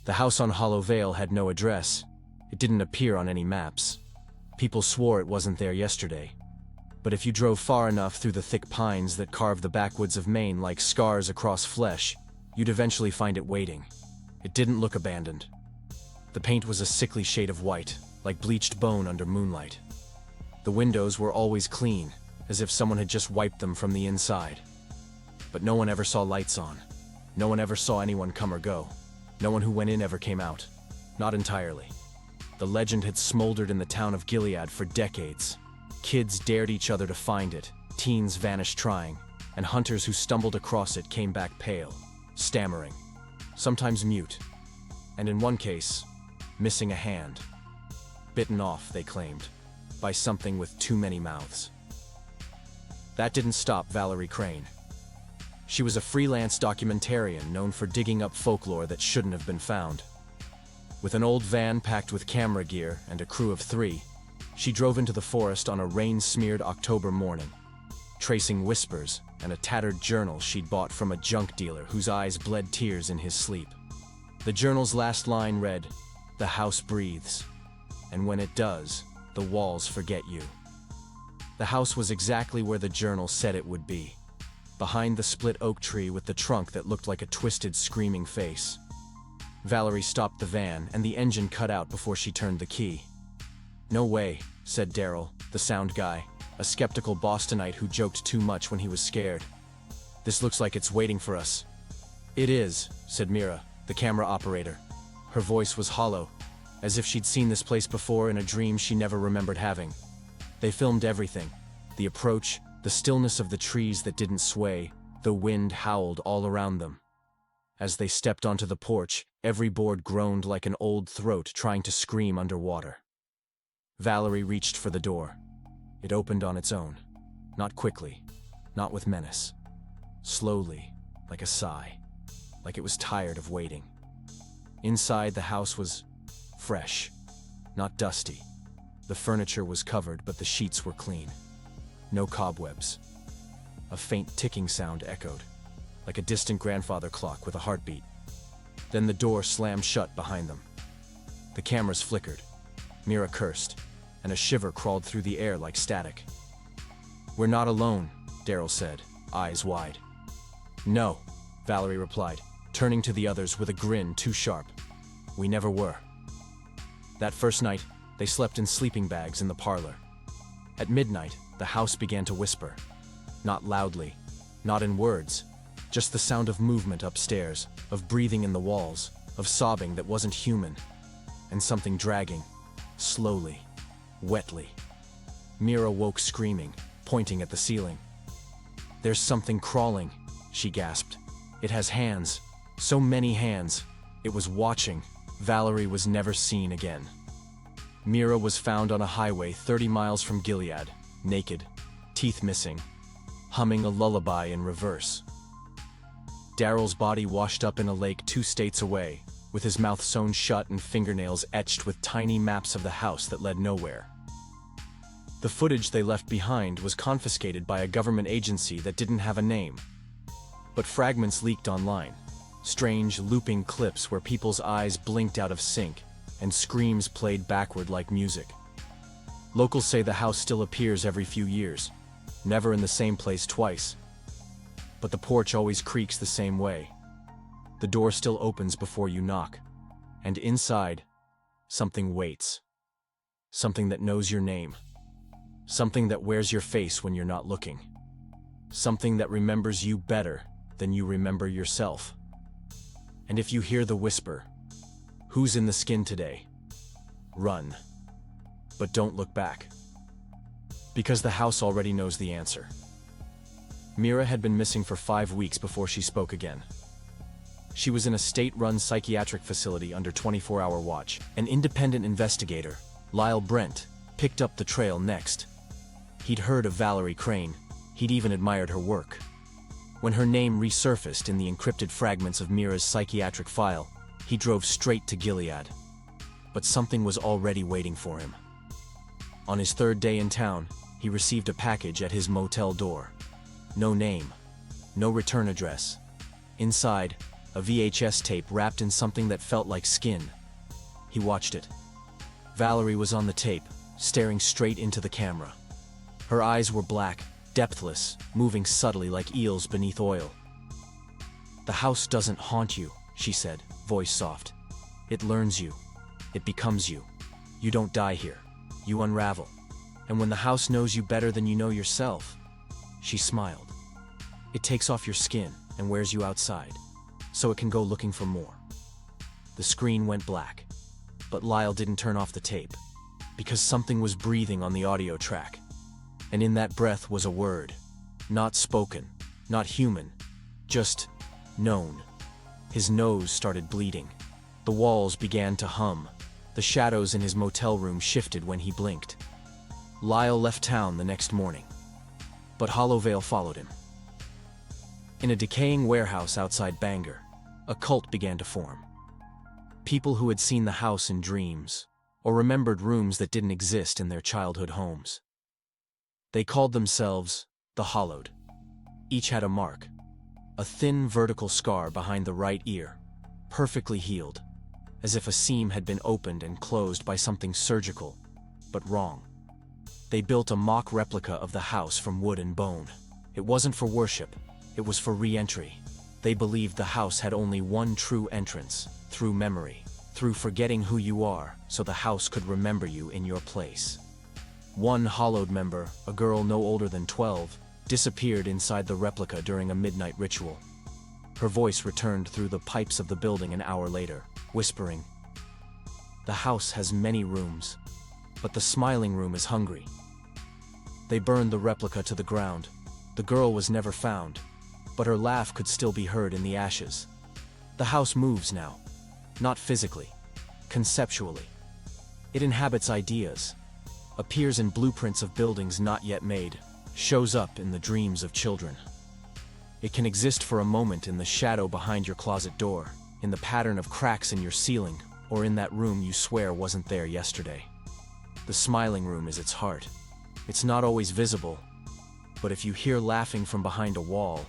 The house on Hollow Vale had no address. It didn't appear on any maps. People swore it wasn't there yesterday. But if you drove far enough through the thick pines that carved the backwoods of Maine like scars across flesh, you'd eventually find it waiting. It didn't look abandoned. The paint was a sickly shade of white, like bleached bone under moonlight. The windows were always clean, as if someone had just wiped them from the inside. But no one ever saw lights on. No one ever saw anyone come or go. No one who went in ever came out. Not entirely. The legend had smoldered in the town of Gilead for decades. Kids dared each other to find it, teens vanished trying, and hunters who stumbled across it came back pale, stammering, sometimes mute, and in one case, missing a hand. Bitten off, they claimed, by something with too many mouths. That didn't stop Valerie Crane. She was a freelance documentarian known for digging up folklore that shouldn't have been found. With an old van packed with camera gear and a crew of 3, she drove into the forest on a rain-smeared October morning, tracing whispers and a tattered journal she'd bought from a junk dealer whose eyes bled tears in his sleep. The journal's last line read, "The house breathes, and when it does, the walls forget you." The house was exactly where the journal said it would be, behind the split oak tree with the trunk that looked like a twisted, screaming face. Valerie stopped the van, and the engine cut out before she turned the key. "No way," said Daryl, the sound guy, a skeptical Bostonite who joked too much when he was scared. "This looks like it's waiting for us." "It is," said Mira, the camera operator. Her voice was hollow, as if she'd seen this place before in a dream she never remembered having. They filmed everything: the approach, the stillness of the trees that didn't sway, the wind howled all around them. As they stepped onto the porch, every board groaned like an old throat trying to scream underwater. Valerie reached for the door. It opened on its own. Not quickly, not with menace. Slowly, like a sigh, like it was tired of waiting. Inside, the house was fresh, not dusty. The furniture was covered, but the sheets were clean. No cobwebs. A faint ticking sound echoed, like a distant grandfather clock with a heartbeat. Then the door slammed shut behind them. The cameras flickered. Mira cursed, and a shiver crawled through the air like static. "We're not alone," Daryl said, eyes wide. "No," Valerie replied, turning to the others with a grin too sharp. "We never were." That first night, they slept in sleeping bags in the parlor. At midnight, the house began to whisper. Not loudly, not in words, just the sound of movement upstairs, of breathing in the walls, of sobbing that wasn't human, and something dragging, slowly, wetly. Mira woke screaming, pointing at the ceiling. "There's something crawling," she gasped. "It has hands, so many hands. It was watching." Valerie was never seen again. Mira was found on a highway 30 miles from Gilead, naked, teeth missing, humming a lullaby in reverse. Daryl's body washed up in a lake 2 states away, with his mouth sewn shut and fingernails etched with tiny maps of the house that led nowhere. The footage they left behind was confiscated by a government agency that didn't have a name. But fragments leaked online, strange, looping clips where people's eyes blinked out of sync, and screams played backward like music. Locals say the house still appears every few years, never in the same place twice. But the porch always creaks the same way. The door still opens before you knock, and inside, something waits. Something that knows your name. Something that wears your face when you're not looking. Something that remembers you better than you remember yourself. And if you hear the whisper, "Who's in the skin today?" run. But don't look back. Because the house already knows the answer. Mira had been missing for 5 weeks before she spoke again. She was in a state-run psychiatric facility under 24-hour watch. An independent investigator, Lyle Brent, picked up the trail next. He'd heard of Valerie Crane. He'd even admired her work. When her name resurfaced in the encrypted fragments of Mira's psychiatric file, he drove straight to Gilead. But something was already waiting for him. On his 3rd day in town, he received a package at his motel door. No name, no return address. Inside, a VHS tape wrapped in something that felt like skin. He watched it. Valerie was on the tape, staring straight into the camera. Her eyes were black, depthless, moving subtly like eels beneath oil. "The house doesn't haunt you," she said, voice soft. "It learns you. It becomes you. You don't die here. You unravel. And when the house knows you better than you know yourself," she smiled, "it takes off your skin and wears you outside, so it can go looking for more." The screen went black, but Lyle didn't turn off the tape, because something was breathing on the audio track. And in that breath was a word, not spoken, not human, just known. His nose started bleeding. The walls began to hum. The shadows in his motel room shifted when he blinked. Lyle left town the next morning, but Hollow Vale followed him. In a decaying warehouse outside Bangor, a cult began to form. People who had seen the house in dreams, or remembered rooms that didn't exist in their childhood homes. They called themselves the Hollowed. Each had a mark, a thin vertical scar behind the right ear, perfectly healed, as if a seam had been opened and closed by something surgical, but wrong. They built a mock replica of the house from wood and bone. It wasn't for worship, it was for re-entry. They believed the house had only one true entrance, through memory, through forgetting who you are, so the house could remember you in your place. One Hollowed member, a girl no older than 12, disappeared inside the replica during a midnight ritual. Her voice returned through the pipes of the building an hour later, whispering, "The house has many rooms, but the smiling room is hungry." They burned the replica to the ground. The girl was never found, but her laugh could still be heard in the ashes. The house moves now, not physically, conceptually. It inhabits ideas, appears in blueprints of buildings not yet made, shows up in the dreams of children. It can exist for a moment in the shadow behind your closet door, in the pattern of cracks in your ceiling, or in that room you swear wasn't there yesterday. The smiling room is its heart. It's not always visible, but if you hear laughing from behind a wall,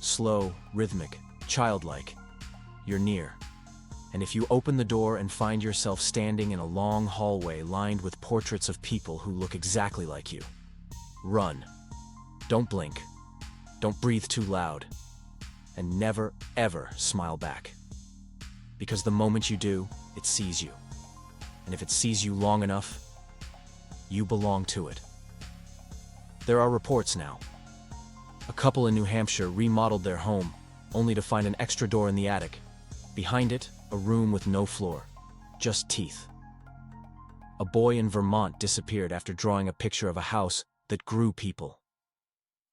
slow, rhythmic, childlike, you're near. And if you open the door and find yourself standing in a long hallway lined with portraits of people who look exactly like you, run. Don't blink. Don't breathe too loud. And never, ever smile back. Because the moment you do, it sees you. And if it sees you long enough, you belong to it. There are reports now. A couple in New Hampshire remodeled their home, only to find an extra door in the attic. Behind it, a room with no floor, just teeth. A boy in Vermont disappeared after drawing a picture of a house that grew people.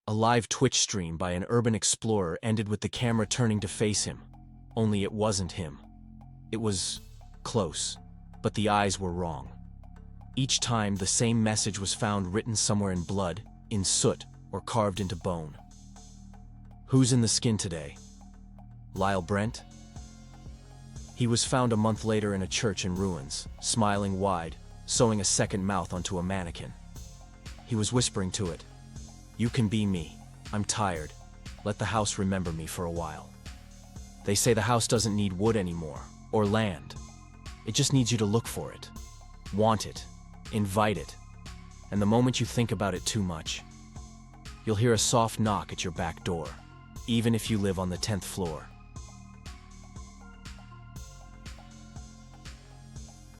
A live Twitch stream by an urban explorer ended with the camera turning to face him, only it wasn't him. It was close, but the eyes were wrong. Each time, the same message was found written somewhere in blood, in soot, or carved into bone. Who's in the skin today? Lyle Brent? He was found a month later in a church in ruins, smiling wide, sewing a second mouth onto a mannequin. He was whispering to it, "You can be me. I'm tired. Let the house remember me for a while." They say the house doesn't need wood anymore, or land. It just needs you to look for it, want it, invite it. And the moment you think about it too much, you'll hear a soft knock at your back door, even if you live on the 10th floor.